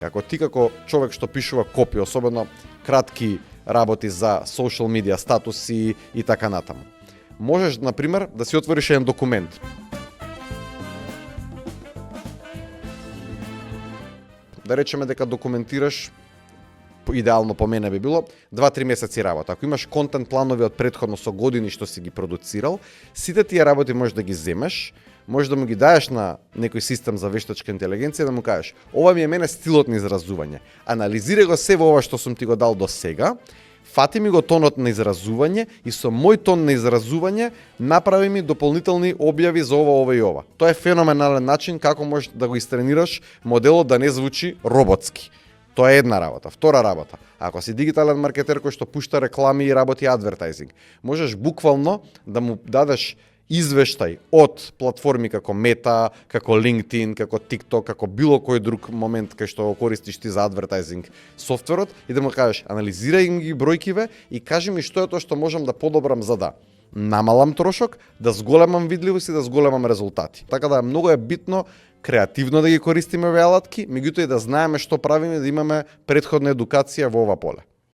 Ако ти како човек што пишува копи, особено кратки работи за social media статуси и така натаму, можеш, например, да си отвориш еден документ. Да речеме дека документираш, идеално по мене би било, 2-3 месеци работа. Ако имаш контент планови од претходно со години што си ги продуцирал, сите тие работи можеш да ги земеш, можеш да му ги даеш на некој систем за вештачка интелигенција да му кажеш: ова ми е мене стилот на изразување. Анализирај го се во ова што сум ти го дал до сега, фати ми го тонот на изразување и со мој тон на изразување направи ми дополнителни објави за ова и ова. Тоа е феноменален начин како можеш да го истренираш моделот да не звучи роботски. Тоа е една работа. Втора работа, ако си дигитален маркетер кој што пушта реклами и работи адвертайзинг, можеш буквално да му дадеш извештај од платформи како Meta, како LinkedIn, како TikTok, како било кој друг момент кај што го користиш ти за адвертайзинг софтверот и да му кажеш: анализирај ги бројкиве и кажи ми што е тоа што можам да подобрам за да намалам трошок, да зголемам видливост и да зголемам резултати. Така да многу е битно креативно да ги користиме овие алатки, меѓутоа и да знаеме што правиме, да имаме претходна едукација во ова поле.